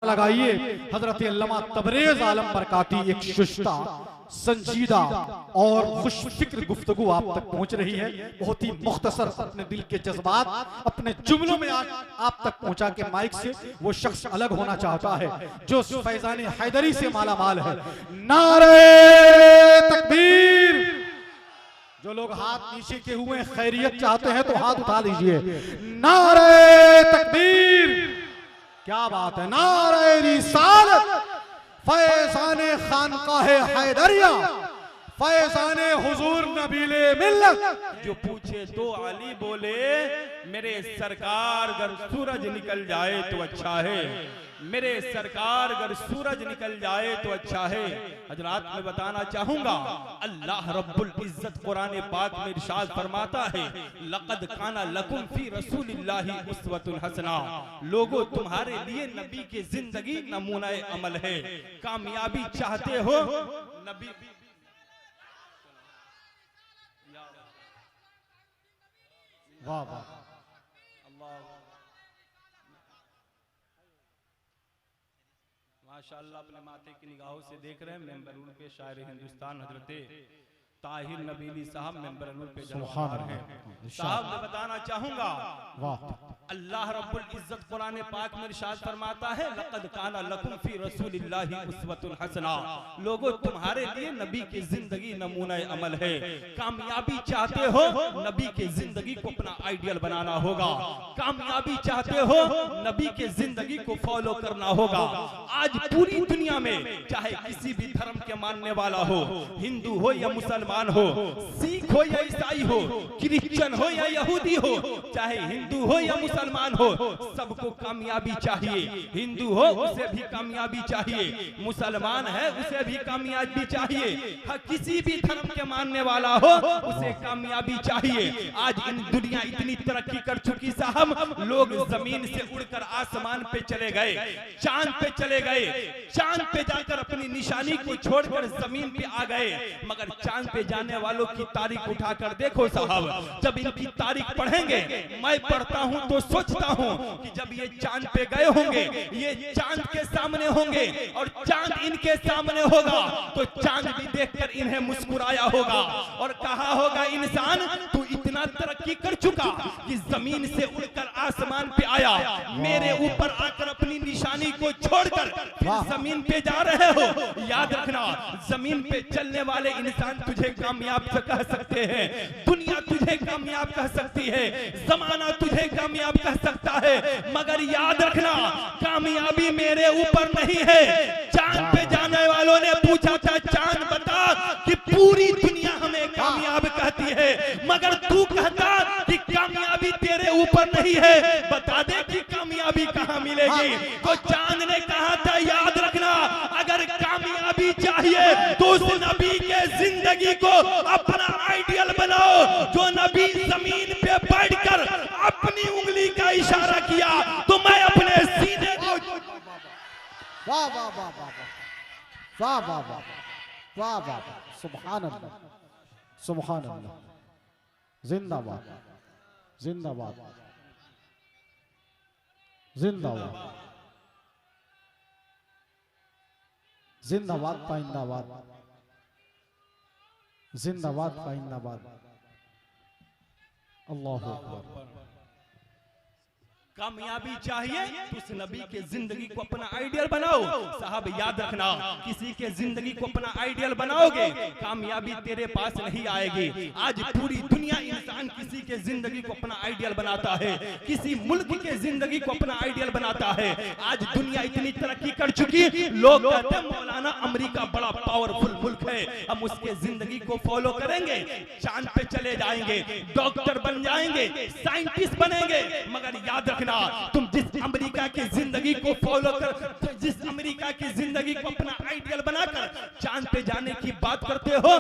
लगाइए हजरत अल्लामा तबरेज आलम बरकाती एक शुश्ता संजीदा और खुशफिक्र गुफ्तगू आप तक पहुंच रही है। बहुत ही मुख्तसर अपने दिल के जज्बात अपने जुमलों में आप तक पहुंचा के माइक से वो शख्स अलग होना चाहता है जो फैजान हैदरी से माला माल है। नारे तकबीर। जो लोग हाथ नीचे के हुए खैरियत चाहते हैं तो हाथ उठा लीजिए। नारे तकबीर। क्या बात है। नारे रिसालत। फैजाने खानकाहे हैदरिया, फैजाने हुजूर नबीले मिल्लत। जो पूछे तो अली बोले मेरे सरकार अगर सूरज निकल जाए तो अच्छा है, मेरे सरकार अगर सूरज निकल जाए तो अच्छा है। हजरात मैं बताना चाहूंगा अल्लाह रब्बुल इज्जत कुरान पाक में इरशाद फरमाता है लक़द काना लकुम फी रसूलिल्लाहि उस्वतुन हसना। लोगों तुम्हारे लिए नबी की जिंदगी नमूना अमल है। कामयाबी चाहते हो नबी वाह वाह माशाअल्लाह। अपने माथे की निगाहों से देख रहे हैं मेंबर पे शायर हिंदुस्तान हजरत ताहिर नबीली साहब मेंबर पे सुभान है। साहब मैं बताना चाहूंगा वाह अल्लाह रब्बुल इज्जत कुरान पाक में इरशाद फरमाता है लक़द काना लकुम फी रसूलिल्लाहि उस्वतुन हसना। लोगों तुम्हारे लिए नबी की जिंदगी नमूना अमल है। कामयाबी चाहते हो नबी की जिंदगी को अपना आइडियल बनाना होगा। कामयाबी चाहते हो नबी की जिंदगी को फॉलो करना होगा। आज पूरी दुनिया में चाहे किसी भी धर्म के मानने वाला हो, हिंदू हो या मुसलमान हो, सिख हो या ईसाई हो, क्रिश्चियन हो या यहूदी हो, चाहे हिंदू हो या मुसलमान हो, सबको कामयाबी चाहिए। हिंदू हो उसे भी कामयाबी चाहिए, मुसलमान है उसे भी कामयाबी चाहिए, किसी भी धर्म के मानने वाला हो उसे कामयाबी चाहिए। आज इन दुनिया इतनी तरक्की कर चुकी साहब, लोग जमीन से उड़कर आसमान पे चले गए, चांद पे चले गए, चांद पे जाकर अपनी निशानी को छोड़कर जमीन पे आ गए। मगर चांद पे जाने वालों की तारीख उठाकर देखो साहब, जब इनकी तारीख पढ़ेंगे, मैं पढ़ता हूं तो सोचता हूं कि जब ये चांद पे गए होंगे, ये चांद के सामने होंगे और चांद इनके सामने होगा तो चांद भी देखकर इन्हें मुस्कुराया होगा और कहा होगा इंसान तू इतना तरक्की कर चुका कि जमीन से उड़कर आसमान पे आया, मेरे ऊपर आकर अपनी निशानी को छोड़कर फिर जमीन पे जा रहे हो। याद रखना जमीन पे चलने वाले इंसान तुझे कामयाब कह सकते हैं, दुनिया तुझे कामयाब कह सकती है, जमाना तुझे कामयाब कह सकता है, मगर याद रखना कामयाबी मेरे ऊपर नहीं है। चांद पे जाने वालों ने पूछा था चांद बता कि पूरी दुनिया हमें कामयाब कहती है, मगर तू कहता कि कामयाबी तेरे ऊपर नहीं है, बता दे कि कामयाबी कहां मिलेगी। तो चांद ने कहा था याद रखना अगर कामयाबी चाहिए तो उस नबी के जिंदगी को अपना आइडियल बनाओ जो नबी जमीन पे बैठकर अपनी उंगली का इशारा किया तो मैं अपने सीने को वाह वाह वाह वाह वाह वाह वाह वाह वाह सुभान अल्लाह सुभान अल्लाह। जिंदाबाद जिंदाबाद जिंदाबाद जिंदाबाद पाइंदाबाद जिंदाबाद पाइंदाबाद। अल्लाह अकबर। कामयाबी चाहिए तो उस नबी के जिंदगी को अपना आइडियल बनाओ। साहब याद रखना किसी के जिंदगी को अपना आइडियल बनाओगे कामयाबी तेरे पास नहीं आएगी। आज पूरी दुनिया इंसान किसी के जिंदगी को अपना आइडियल बनाता है, किसी मुल्क के जिंदगी को अपना आइडियल बनाता है। आज दुनिया इतनी तरक्की कर चुकी, लोग कहते हैं मौलाना अमेरिका बड़ा पावरफुल मुल्क है, हम उसके जिंदगी को फॉलो करेंगे, चांद पे चले जाएंगे, डॉक्टर बन जाएंगे, साइंटिस्ट बनेंगे। मगर याद रखना तुम जिस अमेरिका की जिंदगी को फॉलो कर, जिस अमेरिका की जिंदगी को अपना आइडियल बनाकर चांद पे जाने की बात करते हो,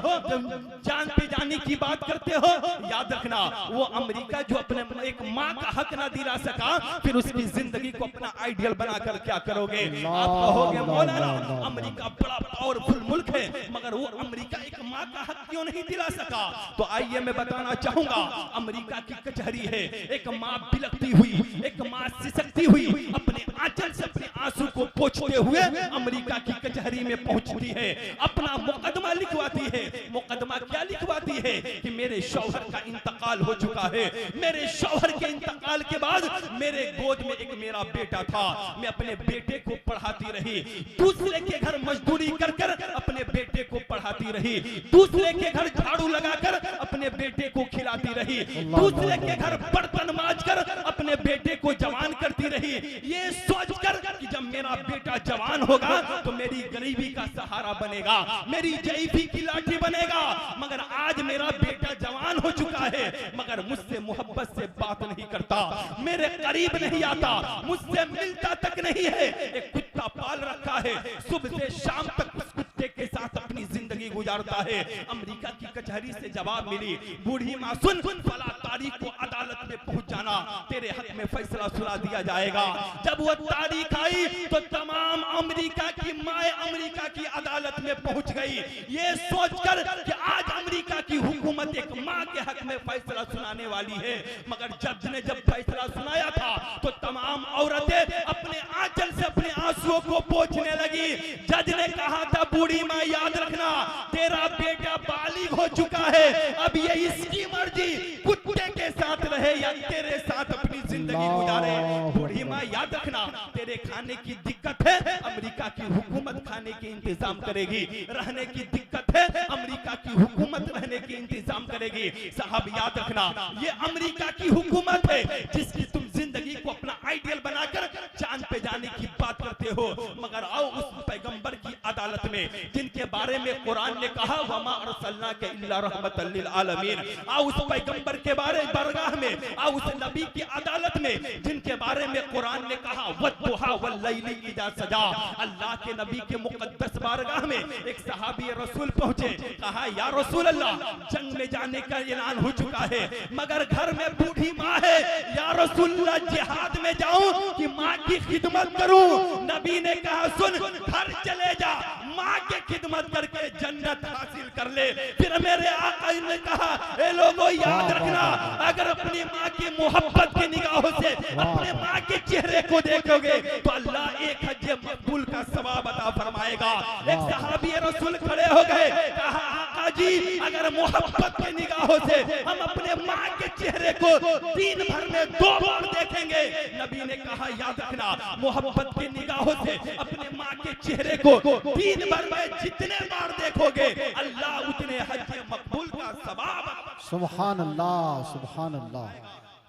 चांद पे जाने की बात करते हो, याद रखना वो अमेरिका जो अपने एक माँ का हक ना दिला सका, फिर उसकी जिंदगी को अपना आइडियल बनाकर क्या करोगे? आप कहोगे मौलाना अमेरिका बड़ा पावरफुल मुल्क है, मगर वो अमेरिका एक माँ का हक क्यों नहीं दिला सका? तो आइए मैं बताना चाहूंगा अमेरिका की कचहरी है, एक माँ बिलखती हुई, एक माँ सिसकती हुई अपने आंचल से अपने आंसू को पोंछते हुए अमेरिका की कचहरी में पहुंचती है, अपना मुकदमा लिखवाती है। मुकदमा क्या लिखवाती है कि मेरे शौहर का इंतकाल हो चुका है, मेरे शौहर के इंतकाल के बाद मेरे गोद में एक मेरा बेटा था, मैं अपने बेटे को पढ़ाती रही, दूसरे के घर मजदूरी कर कर अपने बेटे को पढ़ाती रही, दूसरे के घर झाड़ू लगाकर अपने बेटे को खिलाती रही, दूसरे के घर बर्तन मांजकर अपने बेटे को जवान करती रही, ये सोचकर कि जब मेरा बेटा जवान होगा तो मेरी गरीबी का सहारा बनेगा, मेरी जईफी की लाठी बनेगा। मगर आज मेरा बेटा जवान हो चुका है, मगर मुझसे मोहब्बत से बात नहीं करता, मेरे करीब नहीं आता, मुझसे मिलता तक नहीं है। एक कुत्ता पाल रखा है, सुबह से शाम तक उस कुत्ते के साथ अपनी जिंदगी गुजारता है। अमेरिका की कचहरी से जवाब मिली, बूढ़ी माँ सुन, फला तारीख को अदालत में पहुंच जाना, तेरे हक में फैसला सुना दिया जाएगा। जब वो तारीख आई तो तमाम अमेरिका की माए अमेरिका की अदालत में पहुंच गई, ये सोचकर कि आज अमेरिका की हुकूमत एक माँ के हक में फैसला सुनाने वाली है। मगर जज ने जब फैसला सुनाया था तो तमाम औरतें अपने आंचल से अपने आंसुओं को पोंछने लगी। जज ने कहा था, बूढ़ी माँ याद रखना, तेरा बेटा बालिग हो चुका है, अब ये इसकी मर्जी कुत्ते के साथ रहे या तेरे साथ अपनी जिंदगी गुजारे। बूढ़ी माँ याद रखना, तेरे खाने की दिक्कत है, अमेरिका की हुकूमत खाने के इंतजाम करेगी, रहने की दिक्कत है, अमेरिका की हुकूमत रहने की इंतजाम करेगी। साहब याद रखना, ये अमेरिका की हुकूमत है जिसकी तुम जिंदगी को अपना आइडियल बनाकर चांद पे जाने की बात करते हो। मगर आओ उस पैगंबर की अदालत में जिनके बारे में कुरान ने कहा, वमा अरसलनाका इल्ला रहमतल लिल आलमीन। आओ उस पैगंबर के बारे बरगाह में, आओ उस नबी की अदालत में जिनके बारे में कुरान ने कहा, वद्दुहा वल्लैलि इज़ा सजा। अल्लाह के नबी के मुकद्दस बारगाह में एक सहाबी रसूल पहुंचे, कहा, या रसूल अल्लाह, जंग में जाने का ऐलान हो चुका है, मगर घर में बूढ़ी माँ है, या रसूल अल्लाह, जिहाद में जाऊं कि माँ की खिदमत करूं? नबी ने कहा, सुन, घर चले जा, माँ के खिदमत करके जन्नत हासिल कर ले। फिर मेरे आका ने कहा, ए लोगों याद रखना, अगर अपनी माँ की मोहब्बत की निगाहों से अपने माँ के चेहरे को देखोगे तो अल्लाह एक हज मकबूल का सवाब अता फरमाएगा। एक सहाबी रसूल खड़े हो गए, कहा, आका जी, अगर मोहब्बत की निगाहों से हम अपने माँ के चेहरे को दिन भर में 2 बार देखेंगे। नबी ने कहा, याद रखना, मोहब्बत की निगाहों से अपने माँ के चेहरे को दिन भर में जितने बार देखोगे अल्लाह उतने हज मकबूल का सवाब। सुभान अल्लाह, सुभान अल्लाह,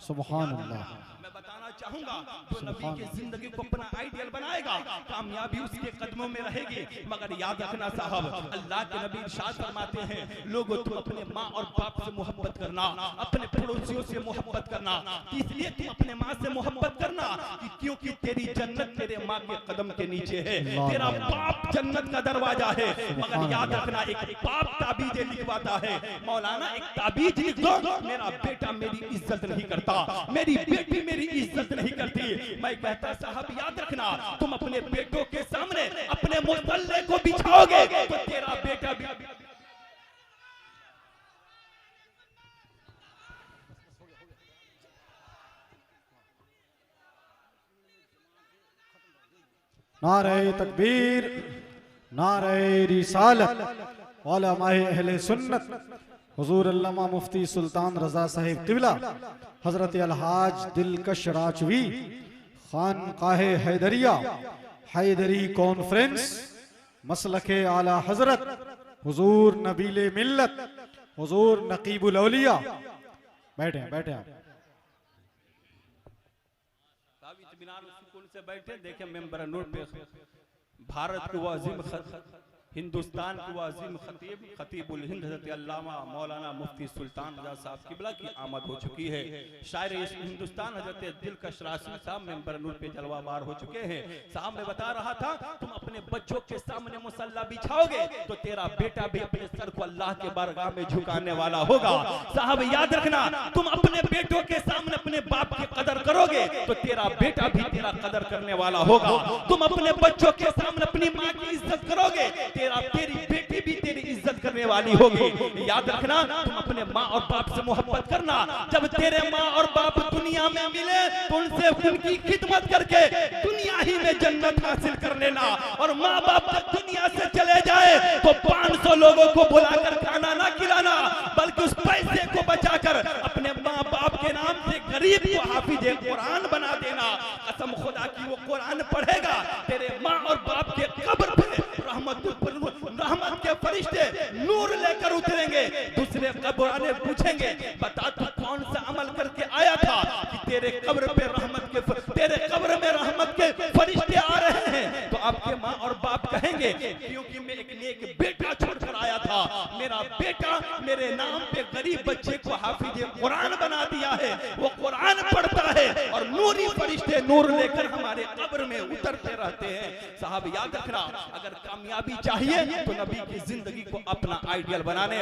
सुभान अल्लाह। मैं बताना चाहूंगा, जो नबी की जिंदगी को अपना आइडियल बनाएगा, कामयाबी उसके कदमों में रहेगी। मगर याद रखना साहब, अल्लाह के नबी इरशाद फरमाते हैं, लोगों तुम अपने माँ और बाप से मोहब्बत करना, अपने पड़ोसियों से मोहब्बत करना। इसलिए तुम अपने माँ से मोहब्बत करना कि क्योंकि तेरी जन्नत तेरे माँ के कदम के नीचे है, तेरा बाप जन्नत का दरवाजा है। मगर याद रखना, एक बाप ताबीज लिखवाता है, मौलाना एक ताबीज लिख दो, मेरा बेटा मेरी इज्जत नहीं करता, मेरी बेटी मेरी इज्जत नहीं करती। मैं कहता साहब याद रखना, तुम अपने बेटों के सामने अपने मुसल्ले को बिछाओगे तो तेरा बेटा भी। नारे तकबीर, नारे रिसालत, उलमाए अहले सुन्नत, हुजूर अल्लामा मुफ्ती सुल्तान रजा साहिब किबला, हजरत अलहाज दिलकश राजवी, खानकाहे हैदरिया, हैदरी कॉन्फ्रेंस, मसलके आला हजरत, हुजूर नबीले मिल्लत, हुजूर नकीबुल औलिया। बैठे बैठे आप। इत्मीनान सुकून से बैठे, देखें मेंबर नूर पे भारत के वाजिम हिंदुस्तान के वाजिम खतीब खतीबुल हिंद हज़रत अल्लामा मौलाना मुफ्ती सुल्तान रज़ा साहब किबला की आमद हो चुकी है। शायर हिंदुस्तान हज़रत दिलकश राशि साहब मेंबर नूर पे जलवाबार हो चुके हैं। साहब मैं बता रहा था, तुम अपने बच्चों के सामने मुसल्ला बिछाओगे तो तेरा बेटा भी अपने सर को अल्लाह के बारगाह में झुकाने वाला होगा। साहब याद रखना, तुम अपने बेटों के सामने अपने बाप की कदर करोगे तो तेरा बेटा भी तेरा कदर करने वाला होगा। तुम अपने बच्चों के सामने अपनी माँ की इज्जत करोगे, तेरी बेटी भी तेरी इज्जत करने करने वाली होगी। याद रखना, तुम अपने माँ और बाप से मोहब्बत करना। जब तेरे माँ और बाप दुनिया में मिले तो उनसे उनकी खिदमत करके दुनिया ही में जन्नत हासिल कर लेना। और माँ बाप जब दुनिया से चले जाए तो 500 लोगों को बुलाकर खाना ना खिलाना, बल्कि उस पैसे को बचाकर अपने माँ बाप के नाम से गरीब को हाफिज कुरान बना देना। कसम खुदा की, वो कुरान पढ़ेगा, तेरे माँ और बाप के कब्र पे रहमत के फरिश्ते नूर लेकर उतरेंगे। दूसरे कब्र वाले पूछेंगे, बता तू कौन सा अमल करके आया था कि तेरे कब्र पे तेरे कब्र में रहमत के फरिश्ते आ रहे हैं? तो आपके माँ और बाप कहेंगे, क्योंकि मैं एक नेक बेटा छोड़कर आया था, मेरा बेटा मेरे नाम पे गरीब बच्चे को हाफिज कुरान बना दिया है, वो कुरान पढ़ता है और नूरी फरिश्ते नूर लेकर हमारे कब्र में उतरते रहते हैं। साहब याद रखना, अगर कामयाबी चाहिए तो नबी की जिंदगी को अपना आइडियल बनाने